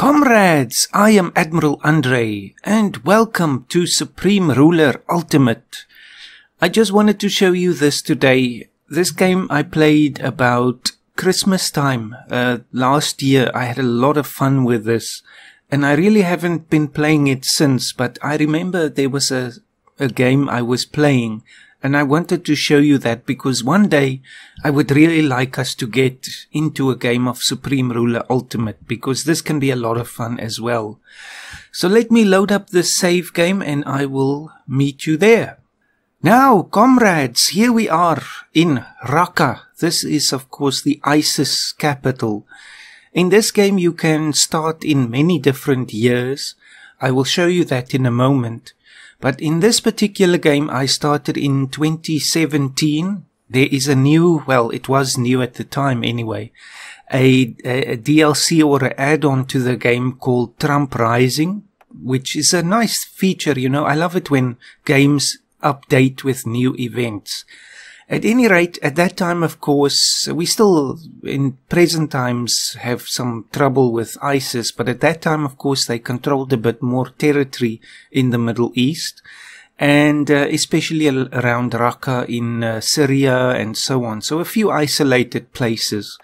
Comrades, I am Admiral Andre, and welcome to Supreme Ruler Ultimate. I just wanted to show you this today. This game I played about Christmas time last year. I had a lot of fun with this, and I really haven't been playing it since, but I remember there was a game I was playing, and I wanted to show you that because one day I would really like us to get into a game of Supreme Ruler Ultimate, because this can be a lot of fun as well. So let me load up this save game and I will meet you there. Now, comrades, here we are in Raqqa. This is, of course, the ISIS capital. In this game you can start in many different years. I will show you that in a moment. But in this particular game, I started in 2017. There is a new, well, it was new at the time anyway, a DLC or an add-on to the game called Trump Rising, which is a nice feature, you know. I love it when games update with new events. At any rate, at that time, of course, we still, in present times, have some trouble with ISIS, but at that time, of course, they controlled a bit more territory in the Middle East, and especially around Raqqa in Syria and so on. So a few isolated places.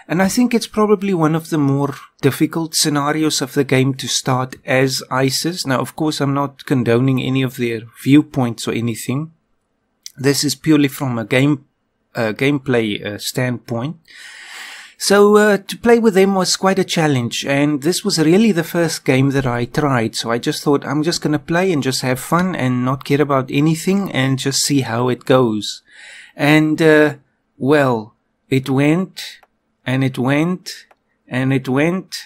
And I think it's probably one of the more difficult scenarios of the game to start as ISIS. Now, of course, I'm not condoning any of their viewpoints or anything. This is purely from a gameplay standpoint. So to play with them was quite a challenge, and this was really the first game that I tried. So I just thought I'm just going to play and just have fun and not care about anything and just see how it goes. And well, it went and it went and it went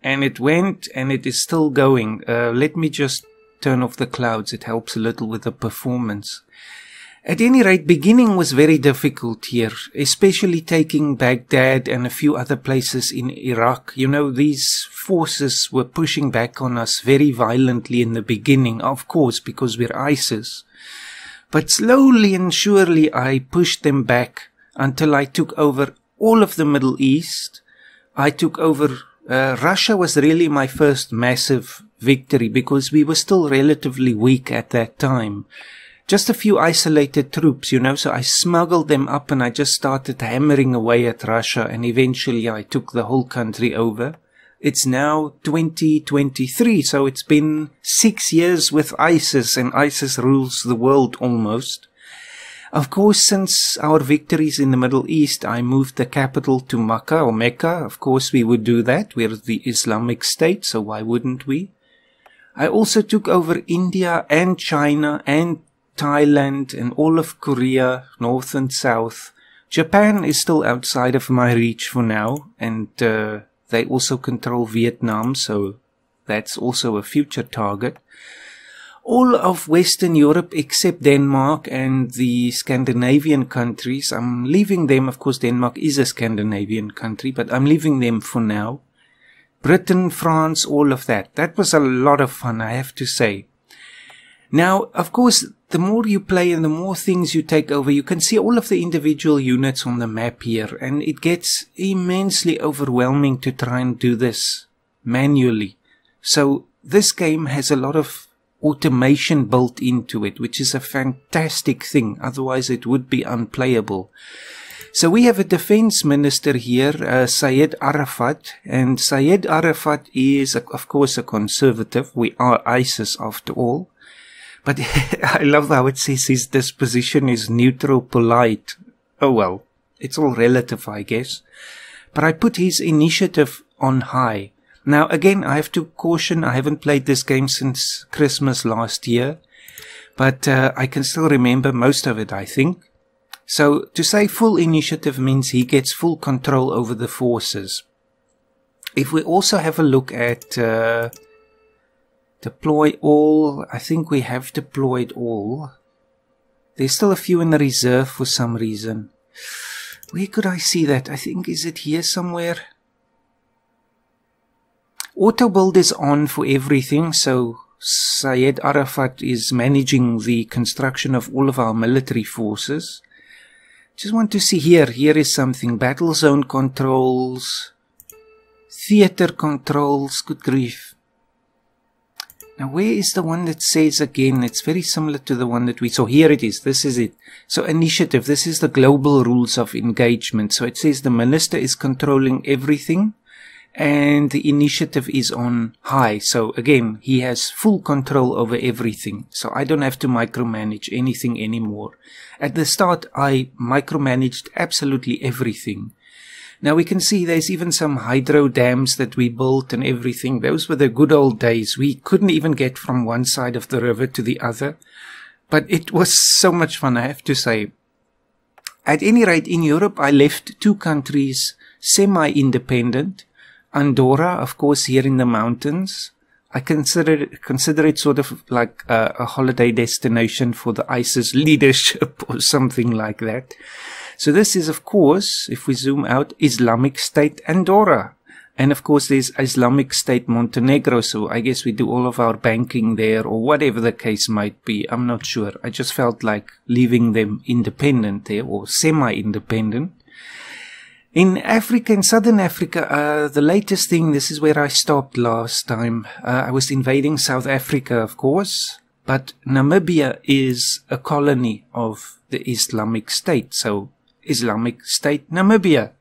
and it went and it is still going. Let me just turn off the clouds. It helps a little with the performance. At any rate, beginning was very difficult here, especially taking Baghdad and a few other places in Iraq. You know, these forces were pushing back on us very violently in the beginning, of course, because we're ISIS. But slowly and surely I pushed them back until I took over all of the Middle East. I took over Russia was really my first massive victory because we were still relatively weak at that time. Just a few isolated troops, you know, so I smuggled them up and I just started hammering away at Russia, and eventually I took the whole country over. It's now 2023, so it's been 6 years with ISIS, and ISIS rules the world almost. Of course, since our victories in the Middle East, I moved the capital to Makkah or Mecca. Of course, we would do that. We're the Islamic State, so why wouldn't we? I also took over India and China and Thailand and all of Korea, north and south. Japan is still outside of my reach for now, and they also control Vietnam, so that's also a future target. All of Western Europe except Denmark and the Scandinavian countries, I'm leaving them. Of course, Denmark is a Scandinavian country, but I'm leaving them for now. Britain, France, all of that. That was a lot of fun, I have to say. Now, of course, the more you play and the more things you take over, you can see all of the individual units on the map here, and it gets immensely overwhelming to try and do this manually. So this game has a lot of automation built into it, which is a fantastic thing. Otherwise, it would be unplayable. So we have a defense minister here, Syed Arafat, and Syed Arafat is, of course, a conservative. We are ISIS after all. But I love how it says his disposition is neutral, polite. Oh well, it's all relative, I guess. But I put his initiative on high. Now again, I have to caution, I haven't played this game since Christmas last year. But I can still remember most of it, I think. So to say full initiative means he gets full control over the forces. If we also have a look at deploy all, I think we have deployed all. There's still a few in the reserve for some reason. Where could I see that? I think, is it here somewhere? Auto build is on for everything, so Syed Arafat is managing the construction of all of our military forces. Just want to see here. Here is something. Battle zone controls. Theater controls, good grief. Now where is the one that says again, it's very similar to the one that we saw. Here it is, this is it. So initiative, this is the global rules of engagement. So it says the minister is controlling everything and the initiative is on high. So again, he has full control over everything. So I don't have to micromanage anything anymore. At the start, I micromanaged absolutely everything. Now we can see there's even some hydro dams that we built and everything. Those were the good old days. We couldn't even get from one side of the river to the other. But it was so much fun, I have to say. At any rate, in Europe, I left 2 countries semi-independent. Andorra, of course, here in the mountains. I consider it sort of like a holiday destination for the ISIS leadership or something like that. So this is, of course, if we zoom out, Islamic State Andorra. And of course, there's Islamic State Montenegro. So I guess we do all of our banking there or whatever the case might be. I'm not sure. I just felt like leaving them independent there or semi-independent. In Africa, in Southern Africa, the latest thing, this is where I stopped last time. I was invading South Africa, of course. But Namibia is a colony of the Islamic State. So Islamic State Namibia.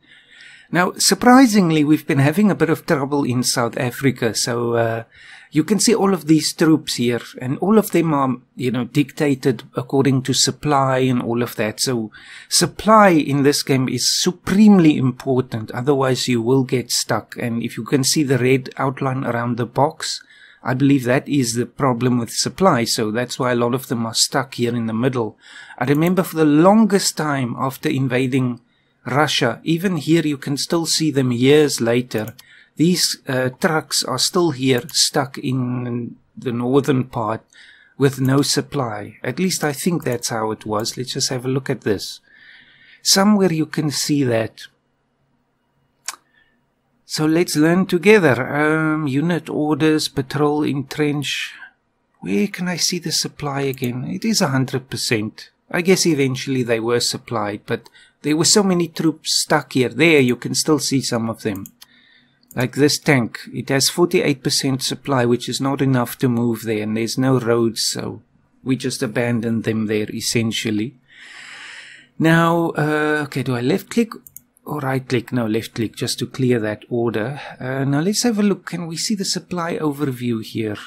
Now, surprisingly, we've been having a bit of trouble in South Africa. So you can see all of these troops here, and all of them are, you know, dictated according to supply and all of that. So supply in this game is supremely important. Otherwise, you will get stuck. And if you can see the red outline around the box, I believe that is the problem with supply. So that's why a lot of them are stuck here in the middle. I remember for the longest time after invading Russia, even here you can still see them years later. These trucks are still here, stuck in the northern part with no supply. At least I think that's how it was. Let's just have a look at this. Somewhere you can see that. So let's learn together. Unit orders, patrol, entrench. Where can I see the supply again? It is 100%. I guess eventually they were supplied, but there were so many troops stuck here. There, you can still see some of them. Like this tank. It has 48% supply, which is not enough to move there, and there's no roads, so we just abandoned them there, essentially. Now, okay, do I left click or right click? No, left click, just to clear that order. Now let's have a look. Can we see the supply overview here?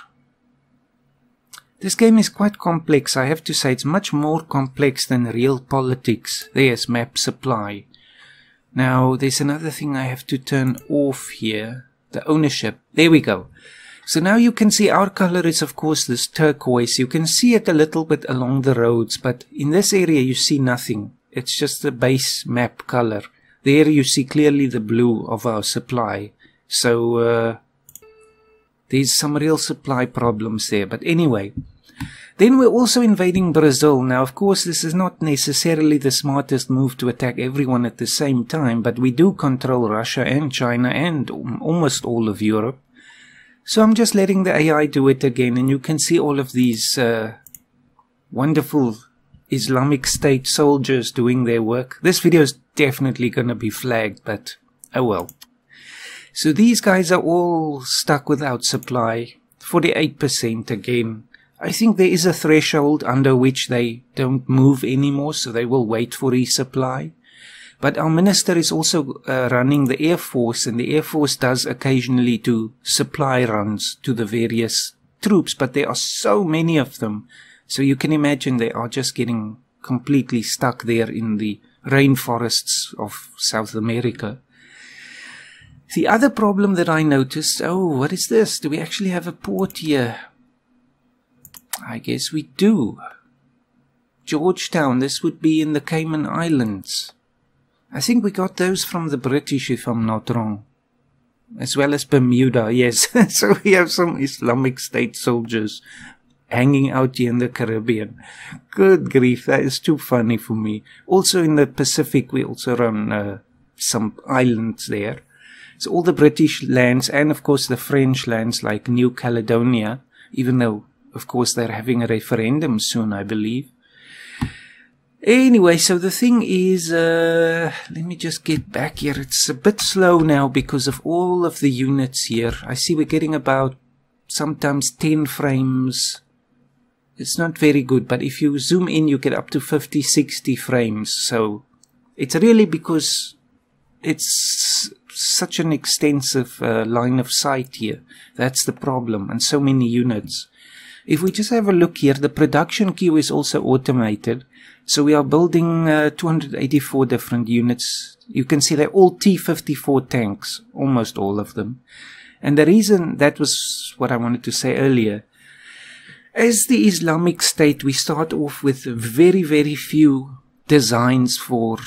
This game is quite complex, I have to say. It's much more complex than real politics. There's map supply. Now, there's another thing I have to turn off here. The ownership. There we go. So now you can see our color is, of course, this turquoise. You can see it a little bit along the roads, but in this area you see nothing. It's just the base map color. There you see clearly the blue of our supply. So, there's some real supply problems there. But anyway, then we're also invading Brazil. Now, of course, this is not necessarily the smartest move to attack everyone at the same time, but we do control Russia and China and almost all of Europe. So I'm just letting the AI do it again, and you can see all of these wonderful Islamic State soldiers doing their work. This video is definitely going to be flagged, but oh well. So these guys are all stuck without supply. 48% again. I think there is a threshold under which they don't move anymore, so they will wait for resupply. But our minister is also running the Air Force, and the Air Force does occasionally do supply runs to the various troops, but there are so many of them. So you can imagine they are just getting completely stuck there in the rainforests of South America. The other problem that I noticed, oh, what is this? Do we actually have a port here? I guess we do. Georgetown, this would be in the Cayman Islands. I think we got those from the British, if I'm not wrong. As well as Bermuda, yes. So we have some Islamic State soldiers hanging out here in the Caribbean. Good grief, that is too funny for me. Also in the Pacific, we also run some islands there. So all the British lands and, of course, the French lands like New Caledonia, even though, of course, they're having a referendum soon, I believe. Anyway, so the thing is, let me just get back here. It's a bit slow now because of all of the units here. I see we're getting about sometimes 10 frames. It's not very good, but if you zoom in, you get up to 50, 60 frames. So it's really because it's such an extensive line of sight here. That's the problem, and so many units. If we just have a look here, the production queue is also automated. So we are building 284 different units. You can see they're all T-54 tanks, almost all of them. And the reason, that was what I wanted to say earlier. As the Islamic State, we start off with very, very few designs for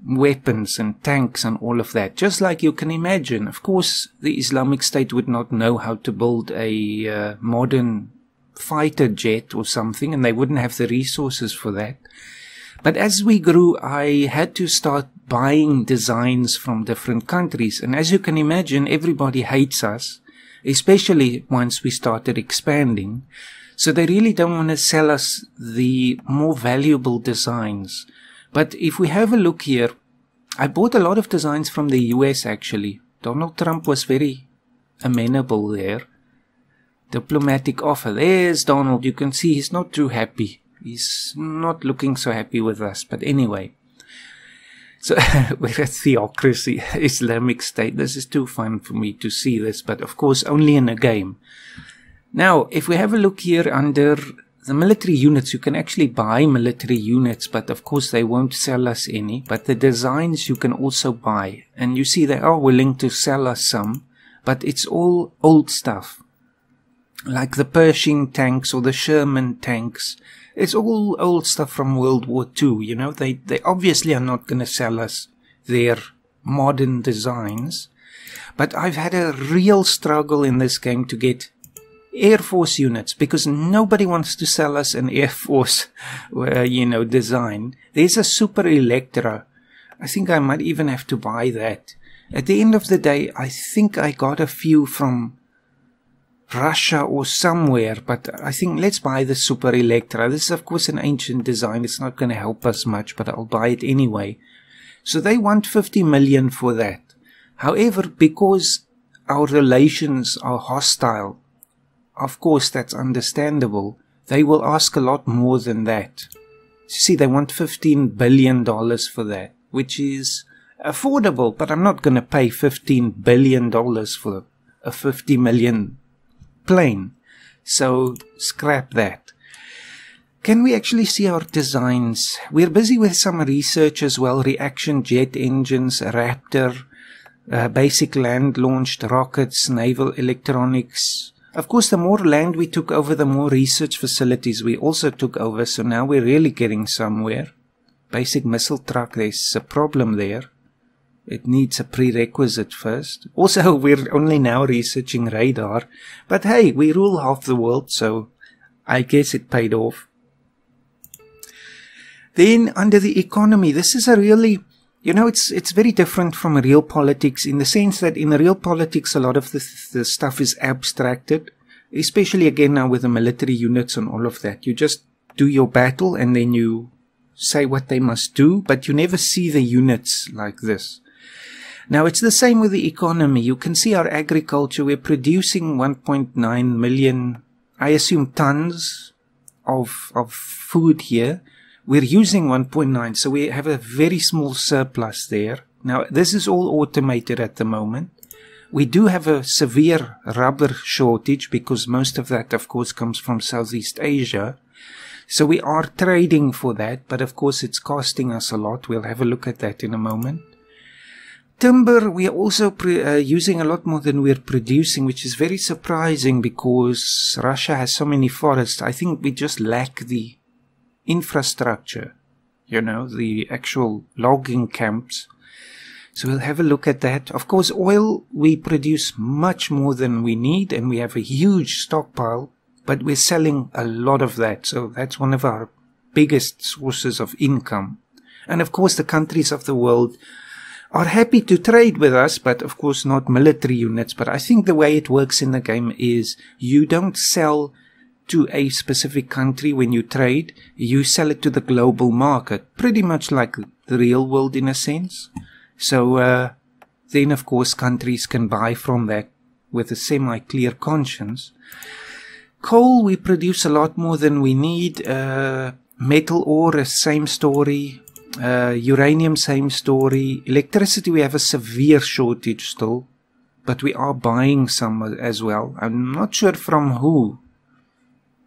weapons and tanks and all of that. Just like you can imagine. Of course, the Islamic State would not know how to build a modern fighter jet or something, and they wouldn't have the resources for that. But as we grew, I had to start buying designs from different countries. And as you can imagine, everybody hates us, especially once we started expanding. So they really don't want to sell us the more valuable designs. But if we have a look here, I bought a lot of designs from the US actually. Donald Trump was very amenable there. Diplomatic offer. There's Donald. You can see he's not too happy. He's not looking so happy with us. But anyway. So, we're a theocracy, Islamic State. This is too fun for me to see this. But of course, only in a game. Now, if we have a look here under the military units, you can actually buy military units. But of course, they won't sell us any. But the designs you can also buy. And you see they are willing to sell us some. But it's all old stuff. Like the Pershing tanks or the Sherman tanks. It's all old stuff from World War II, you know. They obviously are not going to sell us their modern designs. But I've had a real struggle in this game to get Air Force units. Because nobody wants to sell us an Air Force, design. There's a Super Electra. I think I might even have to buy that. At the end of the day, I think I got a few from Russia or somewhere, but I think let's buy the Super Electra. This is of course an ancient design. It's not going to help us much, but I'll buy it anyway. So they want 50 million for that. However, because our relations are hostile, of course that's understandable. They will ask a lot more than that. You see, they want $15 billion for that, which is affordable, but I'm not going to pay $15 billion for a 50 million plane. So scrap that. Can we actually see our designs? We're busy with some research as well. Reaction jet engines, Raptor, basic land launched rockets, naval electronics. Of course, the more land we took over, the more research facilities we also took over. So now we're really getting somewhere. Basic missile truck, there's a problem there. It needs a prerequisite first. Also, we're only now researching radar. But hey, we rule half the world, so I guess it paid off. Then, under the economy, this is a really, it's very different from real politics in the sense that in real politics, a lot of the stuff is abstracted. Especially, again, now with the military units and all of that. You just do your battle and then you say what they must do, but you never see the units like this. Now, it's the same with the economy. You can see our agriculture. We're producing 1.9 million, I assume, tons of food here. We're using 1.9, so we have a very small surplus there. Now, this is all automated at the moment. We do have a severe rubber shortage because most of that, of course, comes from Southeast Asia. So we are trading for that, but of course it's costing us a lot. We'll have a look at that in a moment. Timber, we are also using a lot more than we're producing, which is very surprising because Russia has so many forests. I think we just lack the infrastructure, the actual logging camps. So we'll have a look at that. Of course, oil, we produce much more than we need and we have a huge stockpile, but we're selling a lot of that. So that's one of our biggest sources of income. And of course, the countries of the world are happy to trade with us, but of course not military units. But I think the way it works in the game is you don't sell to a specific country when you trade. You sell it to the global market, pretty much like the real world in a sense. So then, of course, countries can buy from that with a semi-clear conscience. Coal, we produce a lot more than we need. Metal ore, same story. Uranium, same story. Electricity, we have a severe shortage still, but we are buying some as well. I'm not sure from who.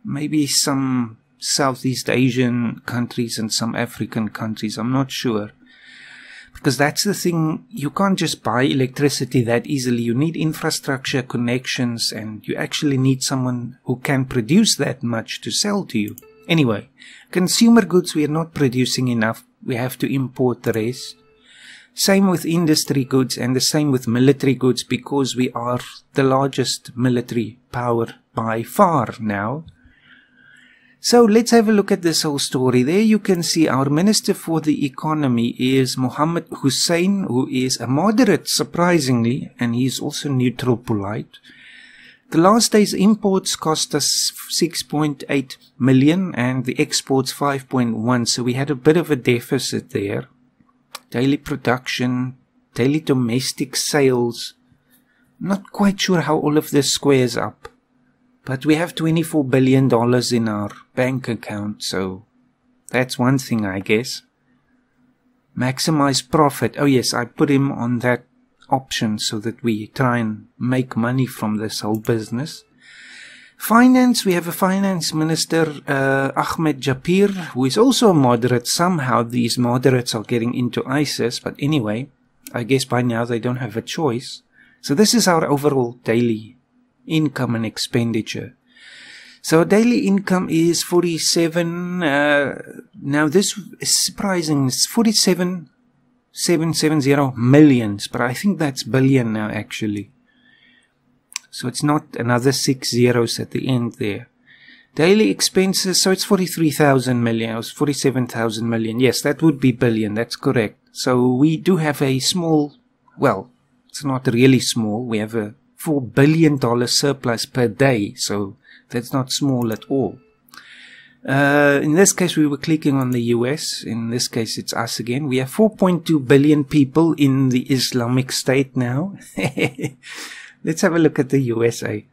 Maybe some Southeast Asian countries and some African countries. I'm not sure. Because that's the thing, you can't just buy electricity that easily. You need infrastructure, connections, and you actually need someone who can produce that much to sell to you. Anyway, consumer goods, we are not producing enough. We have to import the rest. Same with industry goods and the same with military goods, because we are the largest military power by far now. So let's have a look at this whole story. There you can see our Minister for the Economy is Mohammed Hussein, who is a moderate, surprisingly, and he's also neutral polite. The last day's imports cost us 6.8 million and the exports 5.1, so we had a bit of a deficit there. Daily production, daily domestic sales. Not quite sure how all of this squares up. But we have $24 billion in our bank account, so that's one thing, I guess. Maximize profit. Oh yes, I put him on that option so that we try and make money from this whole business. Finance, we have a finance minister, Ahmed Japir, who is also a moderate. Somehow these moderates are getting into ISIS, but anyway, I guess by now they don't have a choice. So this is our overall daily income and expenditure. So daily income is 47, now this is surprising, it's 47,770 millions, but I think that's billion now actually. So it's not another 6 zeros at the end there. Daily expenses, so it's 43,000 million, or 47,000 million. Yes, that would be billion, that's correct. So we do have a small, well, it's not really small, we have a $4 billion surplus per day, so that's not small at all. In this case, we were clicking on the US. In this case, it's us again. We have 4.2 billion people in the Islamic State now. Let's have a look at the USA.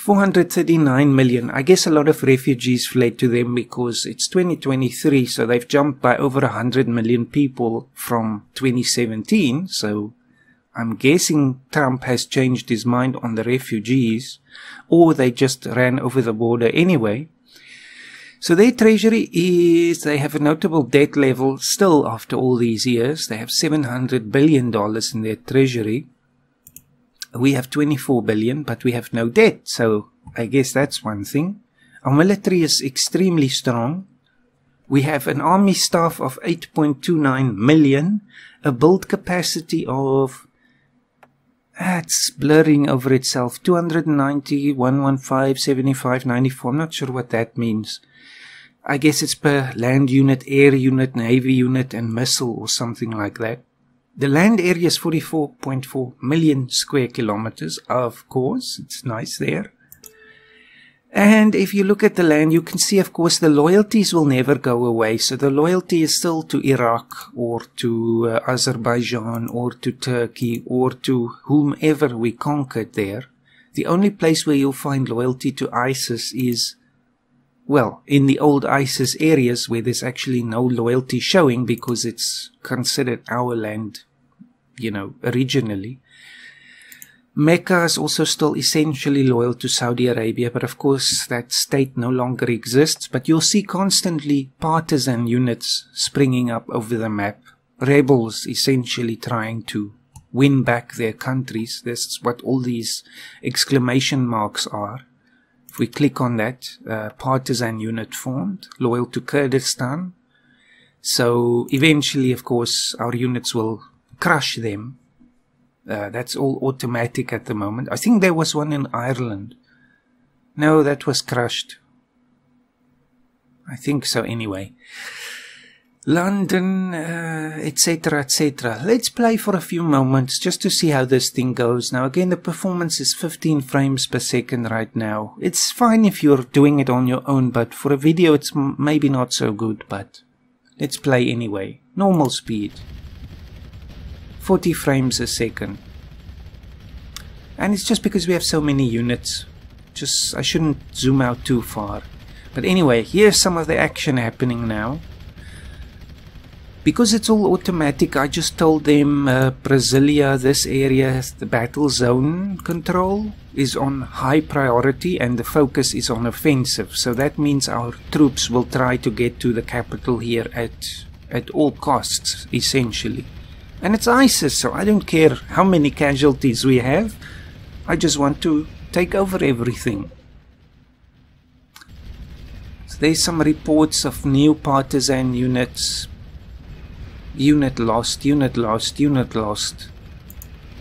439 million. I guess a lot of refugees fled to them because it's 2023, so they've jumped by over 100 million people from 2017, so I'm guessing Trump has changed his mind on the refugees, or they just ran over the border anyway. So their treasury is, they have a notable debt level still after all these years. They have $700 billion in their treasury. We have 24 billion, but we have no debt, so I guess that's one thing. Our military is extremely strong. We have an army staff of 8.29 million, a build capacity of, it's blurring over itself, 290, 115, 75, 94, I'm not sure what that means. I guess it's per land unit, air unit, navy unit, and missile or something like that. The land area is 44.4 million square kilometers, of course, it's nice there. And if you look at the land, you can see, of course, the loyalties will never go away. So the loyalty is still to Iraq or to Azerbaijan or to Turkey or to whomever we conquered there. The only place where you'll find loyalty to ISIS is, well, in the old ISIS areas where there's actually no loyalty showing because it's considered our land, you know, originally. Mecca is also still essentially loyal to Saudi Arabia, but of course that state no longer exists. But you'll see constantly partisan units springing up over the map. Rebels essentially trying to win back their countries. That's what all these exclamation marks are. If we click on that, partisan unit formed, loyal to Kurdistan. So eventually, of course, our units will crush them. That's all automatic at the moment. I think there was one in Ireland. No, that was crushed. I think so anyway. London, etc., etc. Let's play for a few moments just to see how this thing goes. Now again, the performance is 15 frames per second right now. It's fine if you're doing it on your own, but for a video it's maybe not so good, but let's play anyway. Normal speed. 40 frames a second. And it's just because we have so many units. I shouldn't zoom out too far. But anyway, here's some of the action happening now. Because it's all automatic, I just told them Brasilia, this area, the battle zone control is on high priority and the focus is on offensive. So that means our troops will try to get to the capital here at all costs, essentially. And it's ISIS, so I don't care how many casualties we have. I just want to take over everything. So there's some reports of new partisan units. Unit lost, unit lost, unit lost.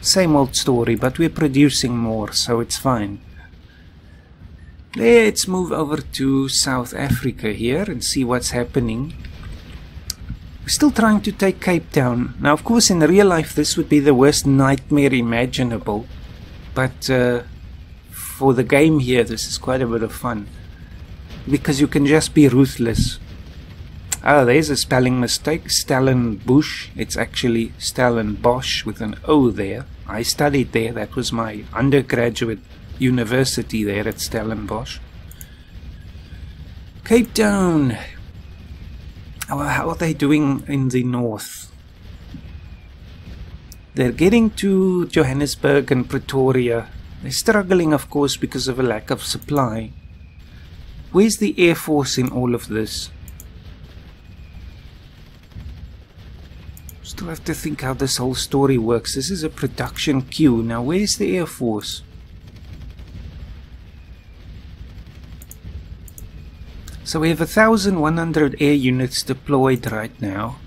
Same old story, but we're producing more, so it's fine. Let's move over to South Africa here and see what's happening. We're still trying to take Cape Town. Now, of course, in real life, this would be the worst nightmare imaginable. But for the game here, this is quite a bit of fun. Because you can just be ruthless. Oh, there's a spelling mistake. Stellenbosch. It's actually Stellenbosch with an O there. I studied there. That was my undergraduate university there at Stellenbosch. Cape Town. Oh, how are they doing in the north? They're getting to Johannesburg and Pretoria. They're struggling, of course, because of a lack of supply. Where's the Air Force in all of this? Still have to think how this whole story works. This is a production queue. Now, where's the Air Force? So we have 1,100 air units deployed right now.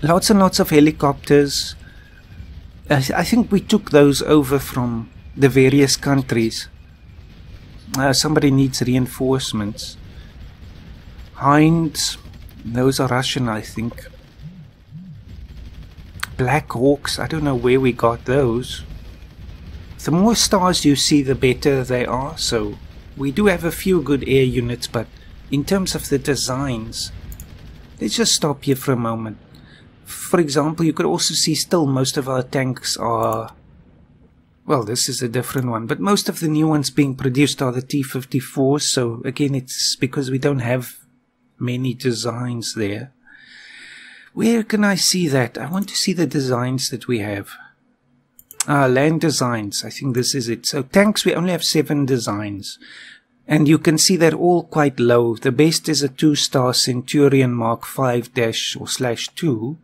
Lots and lots of helicopters. I think we took those over from the various countries. Somebody needs reinforcements. Hinds, those are Russian, I think. Black Hawks, I don't know where we got those. The more stars you see, the better they are. So we do have a few good air units, but in terms of the designs, let's just stop here for a moment. For example, you could also see still most of our tanks are... Well, this is a different one, but most of the new ones being produced are the T-54s, so again, it's because we don't have many designs there. Where can I see that? I want to see the designs that we have. Land designs, I think this is it. So tanks, we only have 7 designs. And you can see they're all quite low. The best is a 2-star Centurion Mark 5-/2.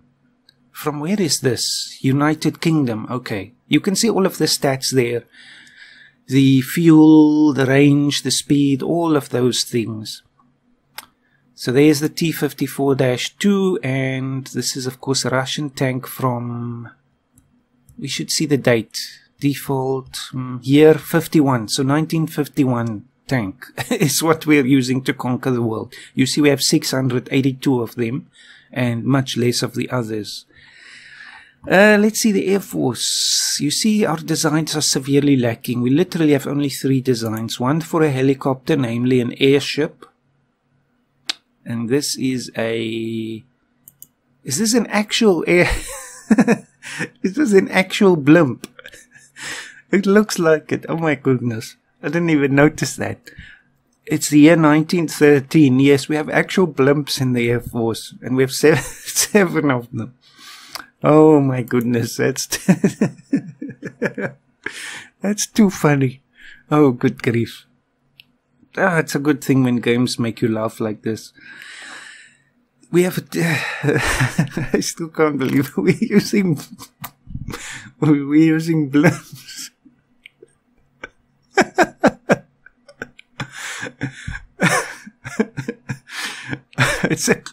From where is this? United Kingdom. Okay. You can see all of the stats there. The fuel, the range, the speed, all of those things. So there's the T-54-2, and this is of course a Russian tank from... We should see the date. Default year 51. So 1951 tank is what we're using to conquer the world. You see we have 682 of them and much less of the others. Let's see the Air Force. You see our designs are severely lacking. We literally have only 3 designs. One for a helicopter, namely an airship. And this is a... Is this an actual air... Is this an actual blimp? It looks like it. Oh my goodness. I didn't even notice that. It's the year 1913. Yes, we have actual blimps in the Air Force. And we have 7 of them. Oh my goodness, that's that's too funny. Oh, good grief. It's a good thing when games make you laugh like this. We have I still can't believe we're using blimps. It's a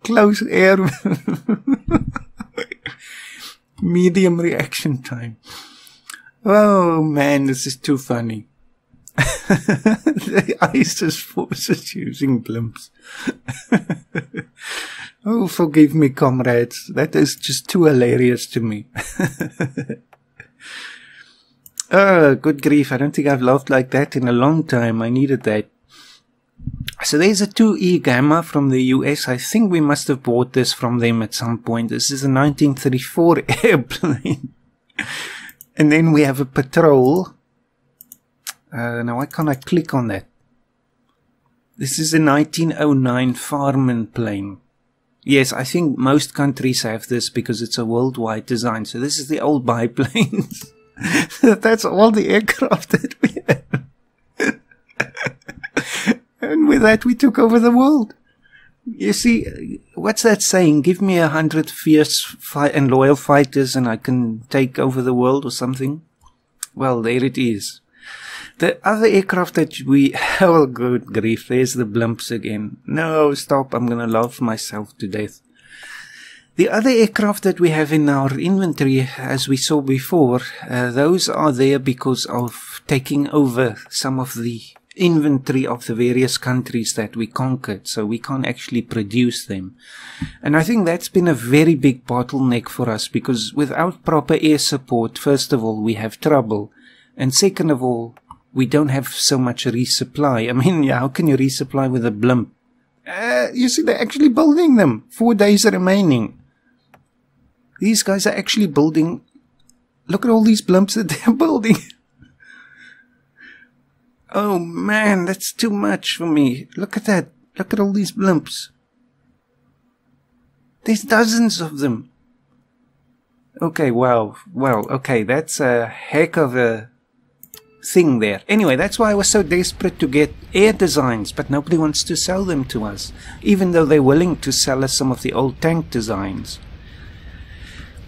close air medium reaction time. Oh man, this is too funny. The ISIS forces using blimps. Oh, forgive me, comrades. That is just too hilarious to me. Oh, good grief. I don't think I've laughed like that in a long time. I needed that. So there's a 2E Gamma from the US. I think we must have bought this from them at some point. This is a 1934 airplane. And then we have a patrol. Now why can't I click on that? This is a 1909 Farman plane. Yes, I think most countries have this because it's a worldwide design. So this is the old biplanes. That's all the aircraft that we have. And with that we took over the world. You see, what's that saying? Give me 100 fierce and loyal fighters and I can take over the world or something. Well, there it is. The other aircraft that we... Oh, good grief. There's the blimps again. No, stop. I'm going to laugh myself to death. The other aircraft that we have in our inventory, as we saw before, those are there because of taking over some of the inventory of the various countries that we conquered. So we can't actually produce them. And I think that's been a very big bottleneck for us because without proper air support, first of all, we have trouble. And second of all, we don't have so much resupply. I mean, yeah, how can you resupply with a blimp? You see, they're actually building them. 4 days remaining. These guys are actually building. Look at all these blimps that they're building. Oh man, that's too much for me. Look at that. Look at all these blimps. There's dozens of them. Okay, wow. Well, okay, that's a heck of a thing there. Anyway, that's why I was so desperate to get air designs, but nobody wants to sell them to us, even though they're willing to sell us some of the old tank designs.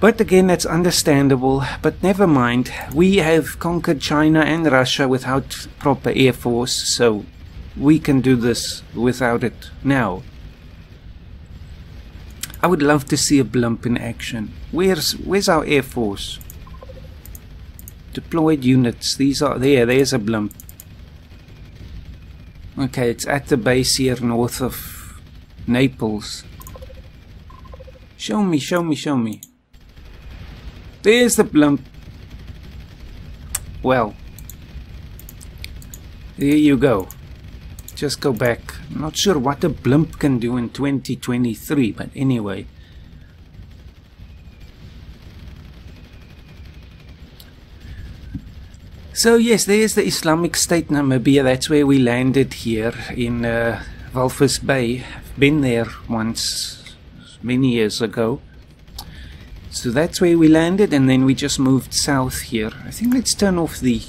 But again, that's understandable, but never mind. We have conquered China and Russia without proper air force, so we can do this without it now. I would love to see a blimp in action. Where's our air force? Deployed units. These are there. There's a blimp. Okay, it's at the base here north of Naples. Show me, show me, show me. There's the blimp. Well, there you go. Just go back. I'm not sure what a blimp can do in 2023, but anyway. So yes, there's the Islamic State Namibia. That's where we landed here in Walvis Bay. I've been there once, many years ago. So that's where we landed, and then we just moved south here. I think let's turn off the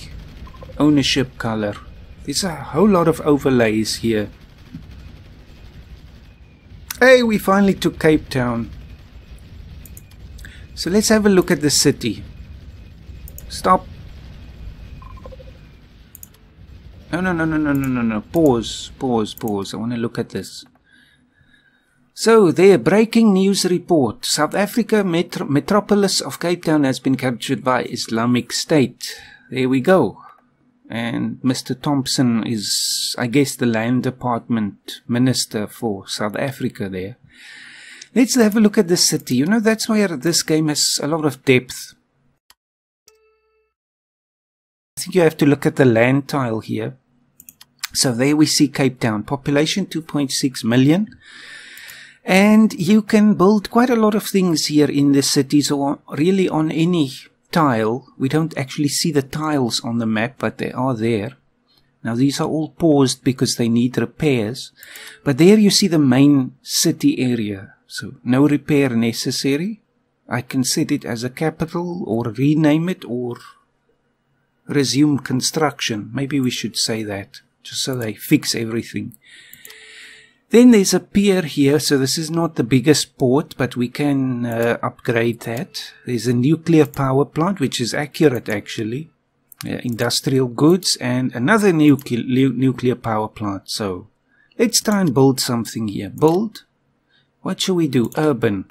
ownership color. There's a whole lot of overlays here. Hey, we finally took Cape Town. So let's have a look at the city. Stop. No. Pause. I want to look at this. So, there, breaking news report. South Africa metropolis of Cape Town has been captured by Islamic State. There we go. And Mr. Thompson is, I guess, the Land Department Minister for South Africa there. Let's have a look at the city. You know, that's where this game has a lot of depth. I think you have to look at the land tile here. So there we see Cape Town. Population 2.6 million. And you can build quite a lot of things here in the cities, or really on any tile. We don't actually see the tiles on the map, but they are there. Now these are all paused because they need repairs. But there you see the main city area. So no repair necessary. I can set it as a capital or rename it or resume construction. Maybe we should say that, just so they fix everything. Then there's a pier here, so this is not the biggest port, but we can upgrade that. There's a nuclear power plant, which is accurate actually. Industrial goods and another nuclear power plant. So let's try and build something here. Build. What shall we do? Urban.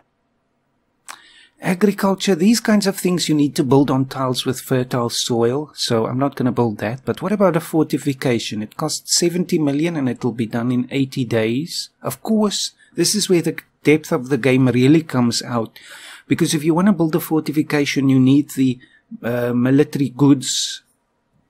Agriculture, these kinds of things you need to build on tiles with fertile soil, so I'm not going to build that. But what about a fortification? It costs 70 million and it will be done in 80 days. Of course, this is where the depth of the game really comes out. Because if you want to build a fortification, you need the military goods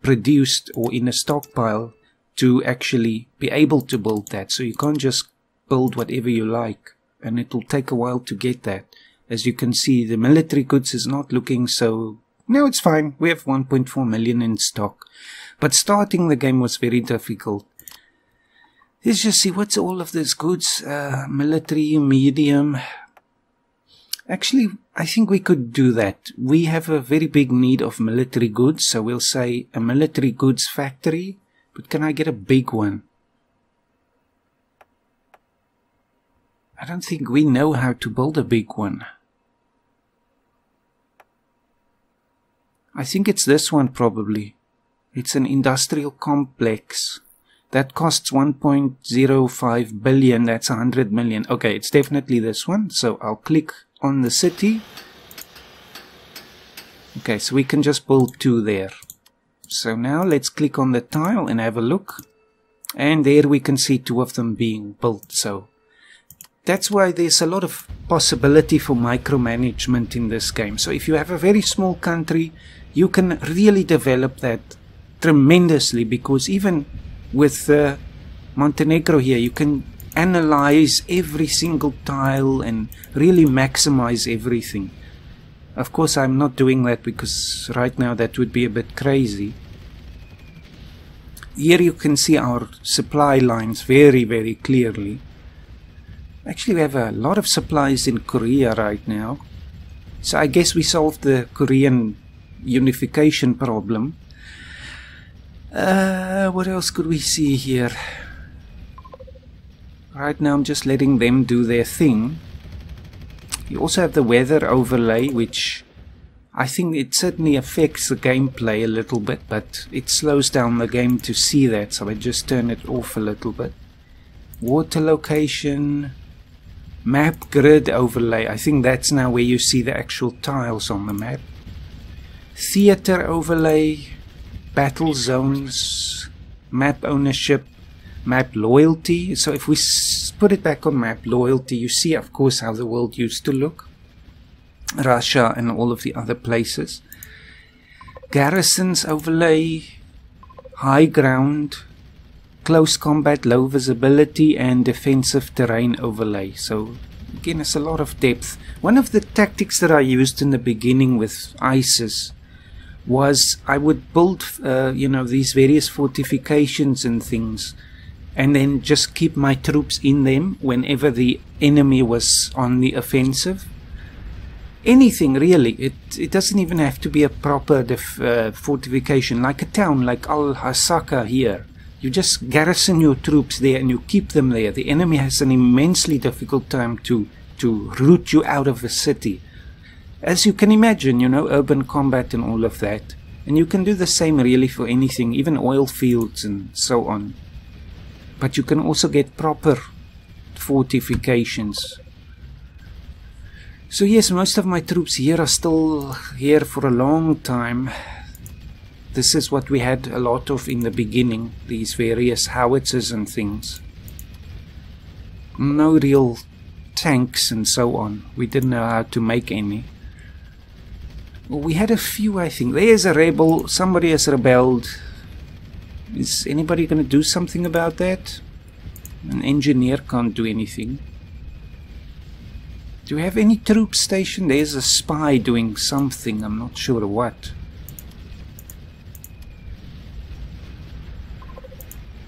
produced or in a stockpile to actually be able to build that. So you can't just build whatever you like, and it will take a while to get that. As you can see, the military goods is not looking so... No, it's fine. We have 1.4 million in stock. But starting the game was very difficult. Let's just see, what's all of these goods? Military, medium. Actually, I think we could do that. We have a very big need of military goods, so we'll say a military goods factory. But can I get a big one? I don't think we know how to build a big one. I think it's this one probably. It's an industrial complex. That costs 1.05 billion. That's 100 million. Okay, it's definitely this one. So I'll click on the city. Okay, so we can just build 2 there. So now let's click on the tile and have a look. And there we can see 2 of them being built. So that's why there's a lot of possibility for micromanagement in this game. So if you have a very small country, you can really develop that tremendously, because even with Montenegro here, you can analyze every single tile and really maximize everything. Of course, I'm not doing that because right now that would be a bit crazy. Here you can see our supply lines very, very clearly. Actually, we have a lot of supplies in Korea right now. So I guess we solved the Korean unification problem. What else could we see here? Right now I'm just letting them do their thing. You also have the weather overlay, which I think it certainly affects the gameplay a little bit, but it slows down the game to see that, so I just turn it off a little bit. Water location, map grid overlay. I think that's now where you see the actual tiles on the map. Theater overlay, battle zones, map ownership, map loyalty. So if we put it back on map loyalty, you see of course how the world used to look. Russia and all of the other places. Garrisons overlay, high ground, close combat, low visibility, and defensive terrain overlay. So again, it's a lot of depth. One of the tactics that I used in the beginning with ISIS was I would build these various fortifications and things, and then just keep my troops in them whenever the enemy was on the offensive. Anything really. It doesn't even have to be a proper fortification, like a town like Al-Hasaka here. You just garrison your troops there and you keep them there. The enemy has an immensely difficult time to root you out of the city. As you can imagine, urban combat and all of that. And you can do the same really for anything, even oil fields and so on. But you can also get proper fortifications. So yes, most of my troops here are still here for a long time. This is what we had a lot of in the beginning, these various howitzers and things. No real tanks and so on. We didn't know how to make any. Well, we had a few, I think. There's a rebel. Somebody has rebelled. Is anybody going to do something about that? An engineer can't do anything. Do we have any troops stationed? There's a spy doing something. I'm not sure what.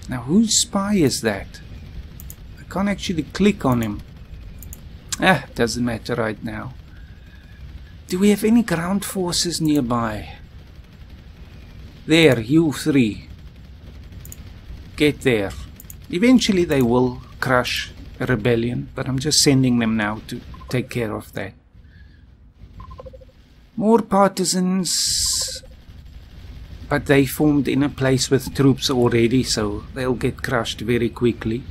Now, whose spy is that? I can't actually click on him. Doesn't matter right now. Do we have any ground forces nearby? There, you 3. Get there. Eventually they will crush a rebellion, but I'm just sending them now to take care of that. More partisans, but they formed in a place with troops already, so they'll get crushed very quickly.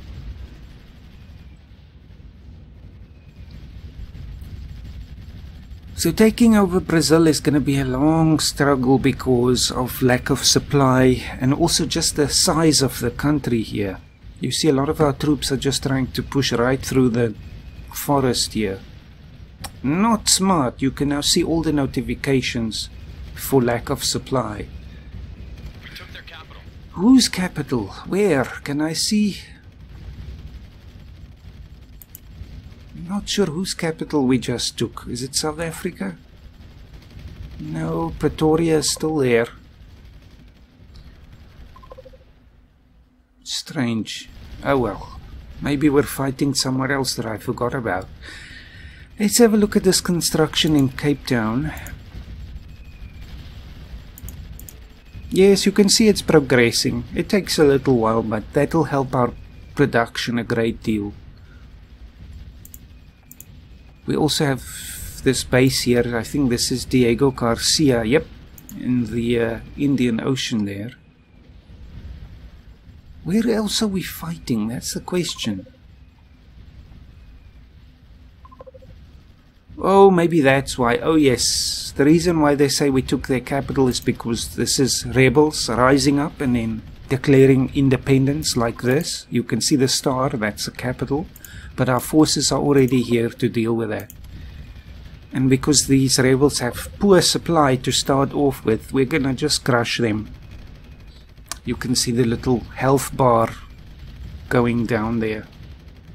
So taking over Brazil is going to be a long struggle because of lack of supply and also just the size of the country here. You see a lot of our troops are just trying to push right through the forest here. Not smart. You can now see all the notifications for lack of supply. We took their capital. Whose capital? Where? Can I see? Not sure whose capital we just took. Is it South Africa? No, Pretoria is still there. Strange. Oh well. Maybe we're fighting somewhere else that I forgot about. Let's have a look at this construction in Cape Town. Yes, you can see it's progressing. It takes a little while, but that'll help our production a great deal. We also have this base here. I think this is Diego Garcia. Yep, in the Indian Ocean there. Where else are we fighting? That's the question. Oh, maybe that's why. Oh yes, the reason why they say we took their capital is because this is rebels rising up and then declaring independence like this. You can see the star, that's the capital. But our forces are already here to deal with that. And because these rebels have poor supply to start off with, we're gonna just crush them. You can see the little health bar going down there.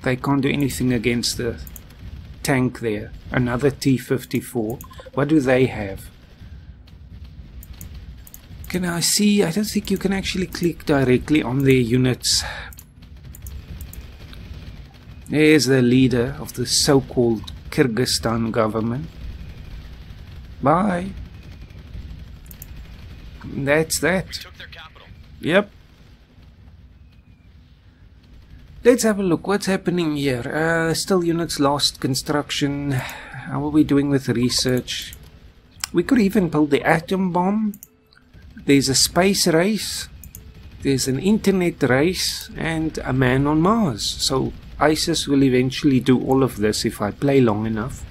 They can't do anything against the tank there. Another T-54. What do they have? Can I see? I don't think you can actually click directly on their units. There's the leader of the so-called Kyrgyzstan government. Bye. That's that. We took their capital. Yep. Let's have a look. What's happening here? Still units lost. Construction. How are we doing with research? We could even build the atom bomb. There's a space race. There's an internet race. And a man on Mars. So ISIS will eventually do all of this if I play long enough.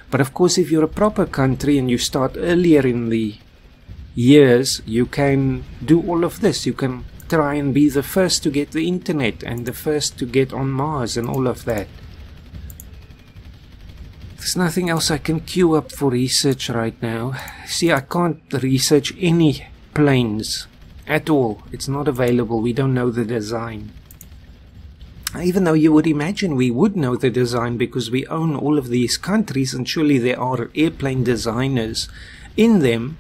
But of course, if you're a proper country and you start earlier in the years, you can do all of this. You can try and be the first to get the internet and the first to get on Mars and all of that. There's nothing else I can queue up for research right now. See, I can't research any planes at all. It's not available. We don't know the design. Even though you would imagine we would know the design because we own all of these countries and surely there are airplane designers in them,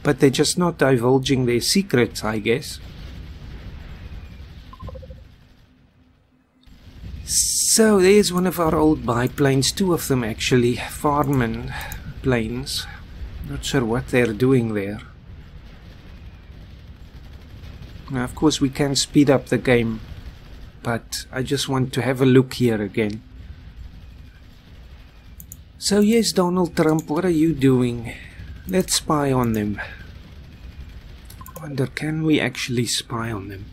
but they're just not divulging their secrets, I guess. So there's one of our old biplanes, two of them actually, Farman planes. Not sure what they're doing there. Now of course we can speed up the game, but I just want to have a look here again. So yes, Donald Trump, what are you doing? Let's spy on them. I wonder, can we actually spy on them?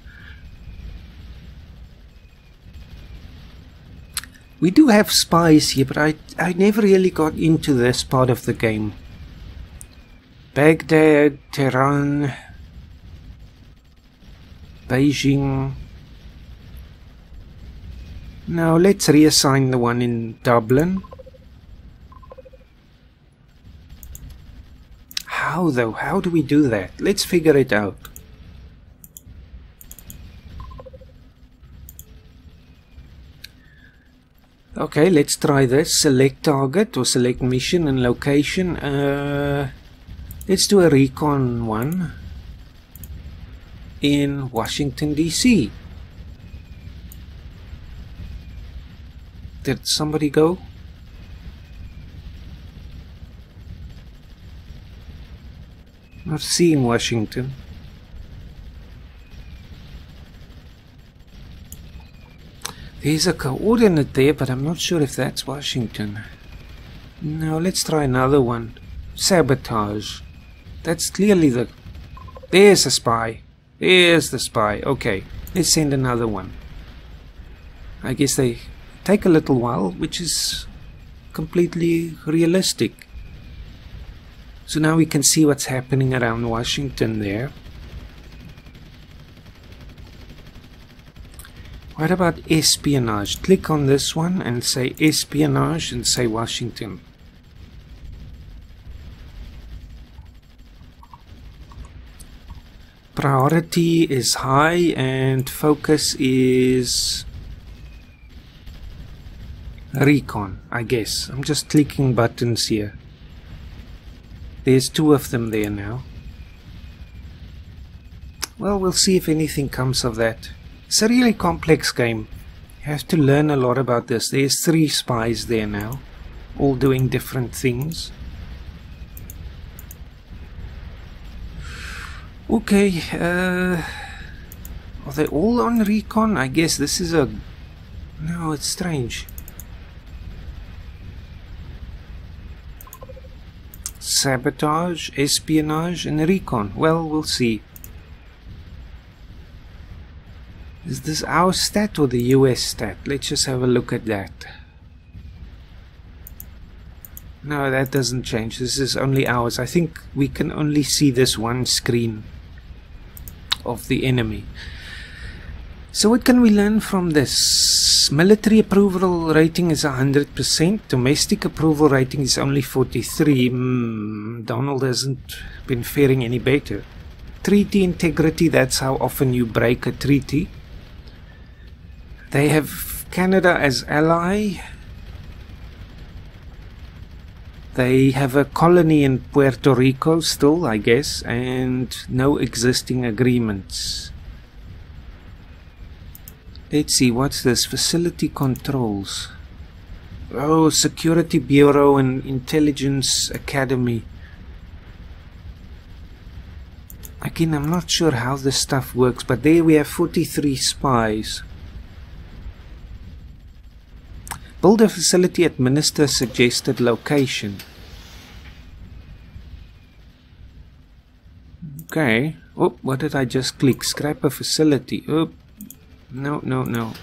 We do have spies here, but I never really got into this part of the game. Baghdad, Tehran, Beijing. Now let's reassign the one in Dublin. How though? How do we do that? Let's figure it out. Okay, let's try this. Select target or select mission and location. Let's do a recon one in Washington, DC. Did somebody go? Not seeing Washington. There's a coordinate there, but I'm not sure if that's Washington. No, let's try another one. Sabotage. That's clearly the... There's a spy. There's the spy. Okay, let's send another one. I guess they take a little while, which is completely realistic. So now we can see what's happening around Washington there. What about espionage? Click on this one and say espionage and say Washington. Priority is high and focus is recon, I guess. I'm just clicking buttons here. There's 2 of them there now. Well, we'll see if anything comes of that. It's a really complex game. You have to learn a lot about this. There's 3 spies there now, all doing different things. Okay, are they all on recon? I guess this is a... No, it's strange. Sabotage, espionage and recon. Well, we'll see. Is this our stat or the US stat? Let's just have a look at that. No, that doesn't change. This is only ours. I think we can only see this one screen of the enemy. So what can we learn from this? Military approval rating is 100%. Domestic approval rating is only 43. Donald hasn't been faring any better. Treaty integrity, that's how often you break a treaty. They have Canada as ally. They have a colony in Puerto Rico still, I guess, and no existing agreements. Let's see, what's this? Facility controls. Oh, Security Bureau and Intelligence Academy. Again, I'm not sure how this stuff works, but there we have 43 spies. Build a facility, administer suggested location. Okay. Oh, what did I just click? Scrap a facility. Oh, no. I'm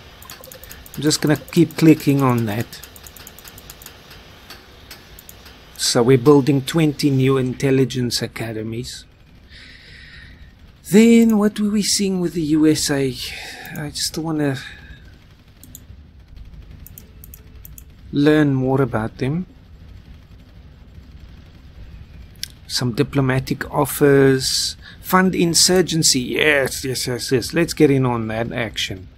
just gonna keep clicking on that. So we're building 20 new intelligence academies. Then what were we seeing with the USA? I just want to learn more about them. Some diplomatic offers. Fund insurgency. Yes. Let's get in on that action.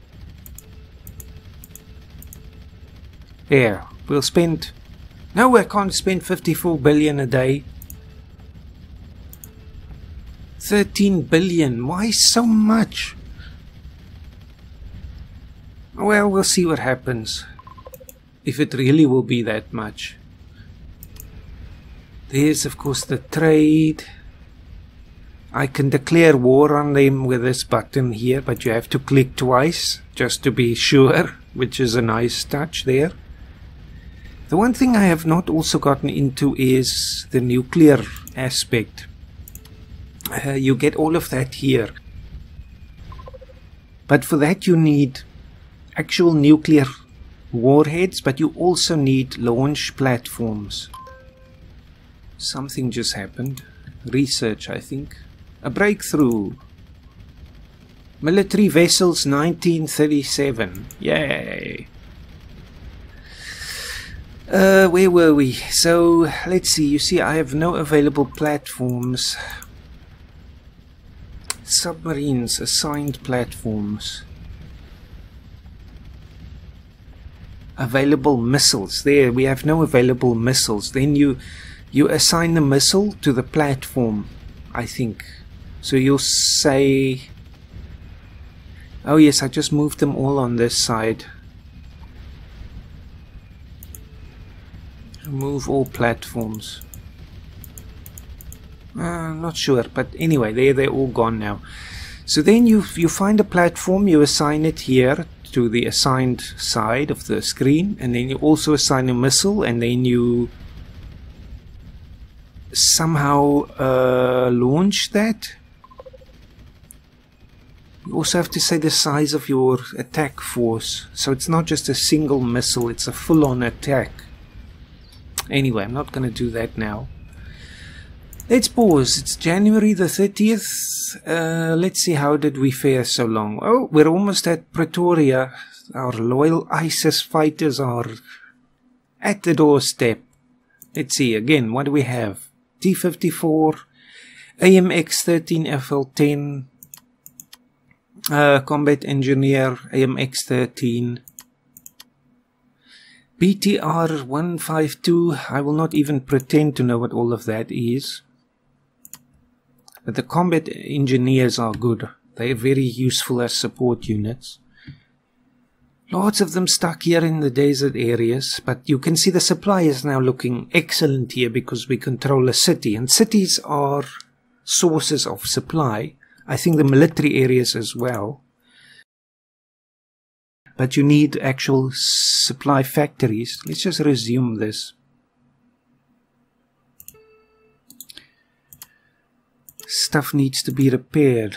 There. We'll spend... No, I can't spend 54 billion a day. 13 billion. Why so much? Well, we'll see what happens. If it really will be that much. There's of course the trade. I can declare war on them with this button here, but you have to click twice just to be sure, which is a nice touch there. The one thing I have not also gotten into is the nuclear aspect. You get all of that here. But for that you need actual nuclear warheads, but you also need launch platforms. Something just happened. Research, I think. A breakthrough. Military vessels 1937. Yay. Where were we? So, let's see. You see, I have no available platforms. Submarines, assigned platforms. Available missiles. There, we have no available missiles. Then you assign the missile to the platform, I think. So you'll say... Oh yes, I just moved them all on this side. Remove all platforms. Not sure, but anyway, they're all gone now. So then you find a platform, you assign it here to the assigned side of the screen, and then you also assign a missile, and then you somehow launch that. You also have to say the size of your attack force, so it's not just a single missile, it's a full-on attack. Anyway, I'm not going to do that now. Let's pause. It's January the 30th. Let's see, how did we fare so long? Oh, we're almost at Pretoria. Our loyal ISIS fighters are at the doorstep. Let's see, again, what do we have? T-54, AMX-13 FL-10, Combat Engineer, AMX-13, BTR-152. I will not even pretend to know what all of that is. But the Combat Engineers are good. They are very useful as support units. Lots of them stuck here in the desert areas, but you can see the supply is now looking excellent here because we control a city, and cities are sources of supply. I think the military areas as well. But you need actual supply factories. Let's just resume this. Stuff needs to be repaired.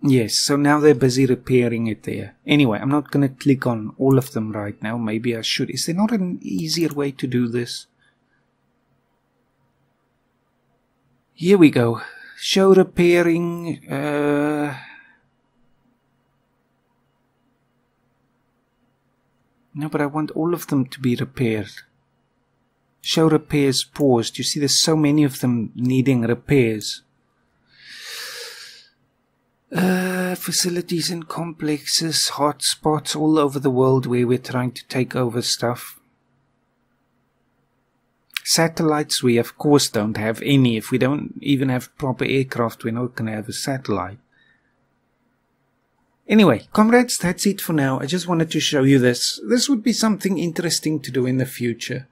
Yes, so now they're busy repairing it there. Anyway, I'm not going to click on all of them right now. Maybe I should. Is there not an easier way to do this? Here we go. Show repairing. No, but I want all of them to be repaired. Show repairs paused. You see, there's so many of them needing repairs. Facilities and complexes, hotspots all over the world where we're trying to take over stuff. Satellites, we of course don't have any. If we don't even have proper aircraft, we're not going to have a satellite. Anyway, comrades, that's it for now. I just wanted to show you this. This would be something interesting to do in the future.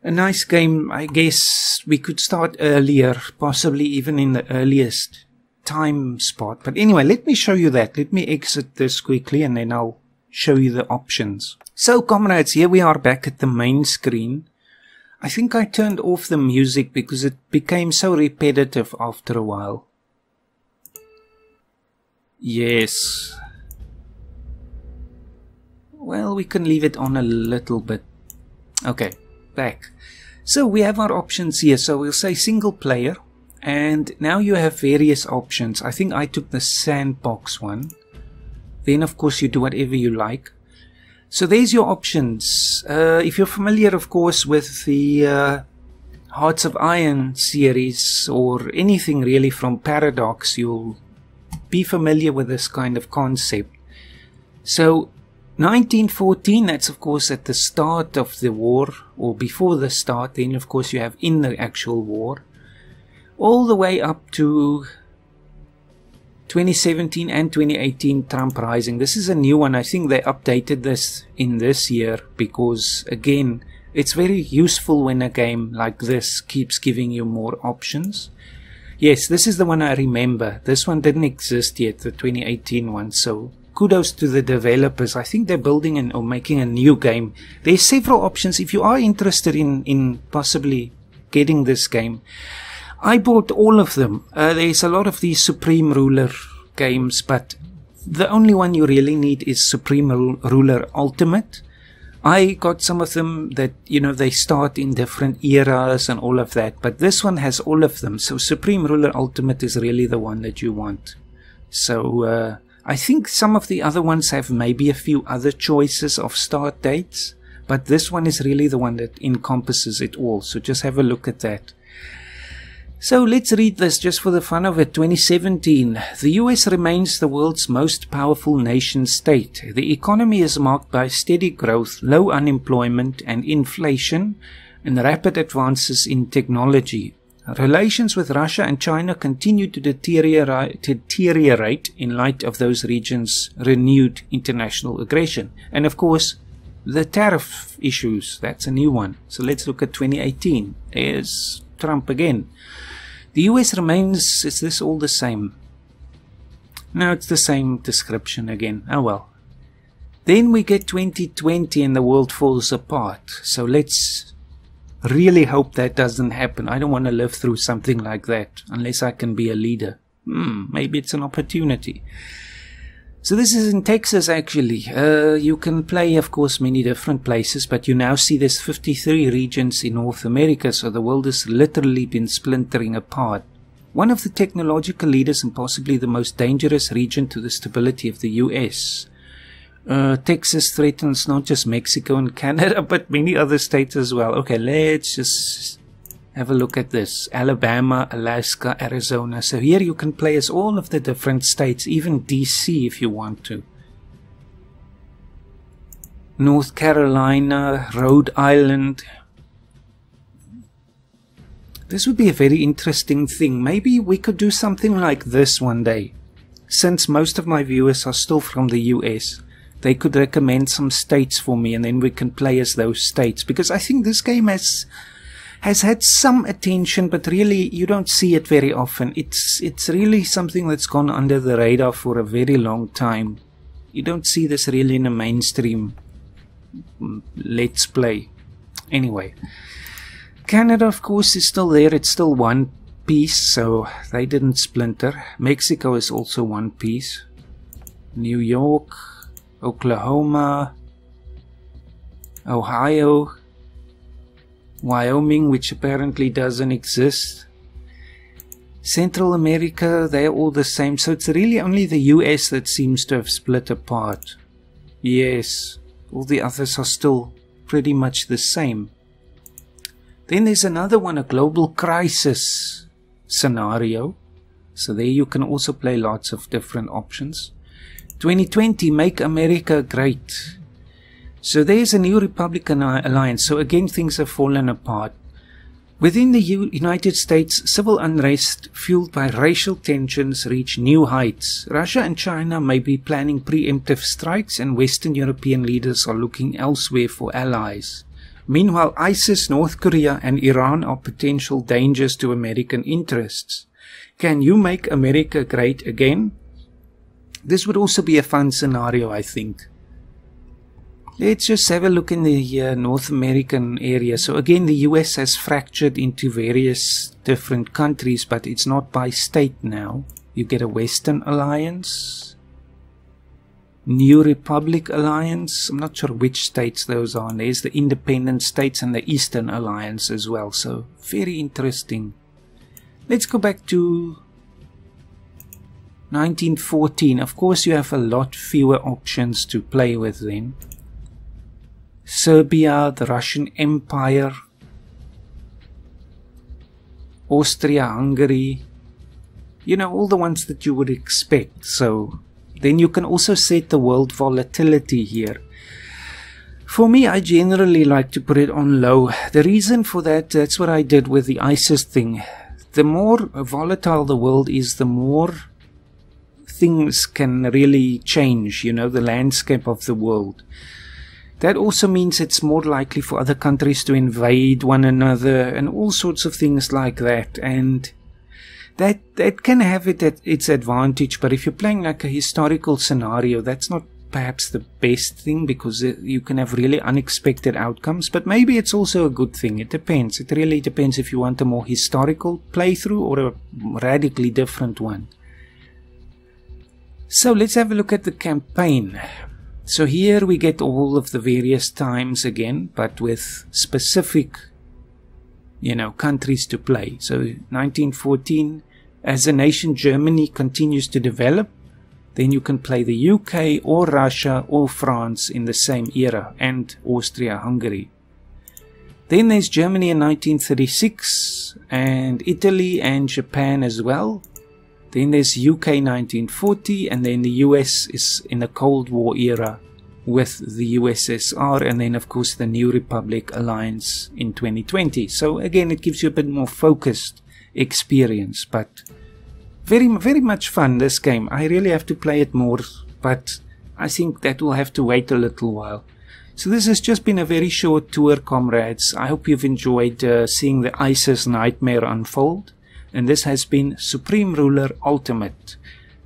A nice game, I guess we could start earlier, possibly even in the earliest time spot. But anyway, let me show you that. Let me exit this quickly and then I'll show you the options. So comrades, here we are back at the main screen. I think I turned off the music because it became so repetitive after a while. Yes. Well, we can leave it on a little bit. Okay, back. So we have our options here. So we'll say single player. And now you have various options. I think I took the sandbox one. Then of course you do whatever you like. So there's your options. If you're familiar of course with the Hearts of Iron series or anything really from Paradox, you'll be familiar with this kind of concept. So 1914, that's of course at the start of the war or before the start. Then of course you have in the actual war. All the way up to 2017 and 2018 Trump Rising. This is a new one. I think they updated this in this year because, again, it's very useful when a game like this keeps giving you more options. Yes, this is the one I remember. This one didn't exist yet, the 2018 one. So kudos to the developers. I think they're building or making a new game. There's several options. If you are interested in possibly getting this game, I bought all of them. There's a lot of these Supreme Ruler games, but the only one you really need is Supreme Ruler Ultimate. I got some of them that, you know, they start in different eras and all of that, but this one has all of them. So Supreme Ruler Ultimate is really the one that you want. So I think some of the other ones have maybe a few other choices of start dates, but this one is really the one that encompasses it all. So just have a look at that. So let's read this just for the fun of it. 2017. The US remains the world's most powerful nation state. The economy is marked by steady growth, low unemployment and inflation, and rapid advances in technology. Relations with Russia and China continue to deteriorate in light of those regions' renewed international aggression. And of course, the tariff issues. That's a new one. So let's look at 2018. There's Trump again. The US remains, is this all the same? No, it's the same description again. Oh well. Then we get 2020 and the world falls apart. So let's really hope that doesn't happen. I don't want to live through something like that unless I can be a leader. Maybe it's an opportunity. So this is in Texas, actually. You can play, of course, many different places, but you now see there's 53 regions in North America, so the world has literally been splintering apart. One of the technological leaders and possibly the most dangerous region to the stability of the US. Texas threatens not just Mexico and Canada, but many other states as well. Okay, let's just have a look at this. Alabama, Alaska, Arizona. So here you can play as all of the different states, even DC if you want to. North Carolina, Rhode Island. This would be a very interesting thing. Maybe we could do something like this one day. Since most of my viewers are still from the US, they could recommend some states for me and then we can play as those states. Because I think this game has had some attention, but really you don't see it very often. It's really something that's gone under the radar for a very long time. You don't see this really in a mainstream let's play. Anyway, Canada, of course, is still there. It's still one piece, so they didn't splinter. Mexico is also one piece. New York, Oklahoma, Ohio, Wyoming, which apparently doesn't exist. Central America, they're all the same. So it's really only the US that seems to have split apart. Yes, all the others are still pretty much the same. Then there's another one, a global crisis scenario. So there you can also play lots of different options. 2020, Make America Great. So there's a new Republican alliance. So again, things have fallen apart. Within the United States, civil unrest fueled by racial tensions reach new heights. Russia and China may be planning preemptive strikes, and Western European leaders are looking elsewhere for allies. Meanwhile, ISIS, North Korea and Iran are potential dangers to American interests. Can you make America great again? This would also be a fun scenario, I think. Let's just have a look in the North American area. So again, the US has fractured into various different countries, but it's not by state now. You get a Western Alliance, New Republic Alliance. I'm not sure which states those are. And there's the Independent States and the Eastern Alliance as well. So very interesting. Let's go back to 1914. Of course, you have a lot fewer options to play with then. Serbia, the Russian Empire, Austria-Hungary, you know, all the ones that you would expect. So then you can also set the world volatility here. For me, I generally like to put it on low. The reason for that, that's what I did with the ISIS thing. The more volatile the world is, the more things can really change, you know, the landscape of the world. That also means it's more likely for other countries to invade one another and all sorts of things like that. And that can have it at its advantage. But if you're playing like a historical scenario, that's not perhaps the best thing, because you can have really unexpected outcomes. But maybe it's also a good thing. It depends. It really depends if you want a more historical playthrough or a radically different one. So let's have a look at the campaign. So here we get all of the various times again, but with specific, you know, countries to play. So 1914, as a nation, Germany continues to develop. Then you can play the UK or Russia or France in the same era, and Austria-Hungary. Then there's Germany in 1936, and Italy and Japan as well. Then there's UK 1940, and then the US is in the Cold War era with the USSR, and then of course the New Republic Alliance in 2020. So again, it gives you a bit more focused experience, but very, very much fun, this game. I really have to play it more, but I think that will have to wait a little while. So this has just been a very short tour, comrades. I hope you've enjoyed seeing the ISIS nightmare unfold. And this has been Supreme Ruler Ultimate.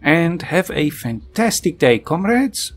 And have a fantastic day, comrades.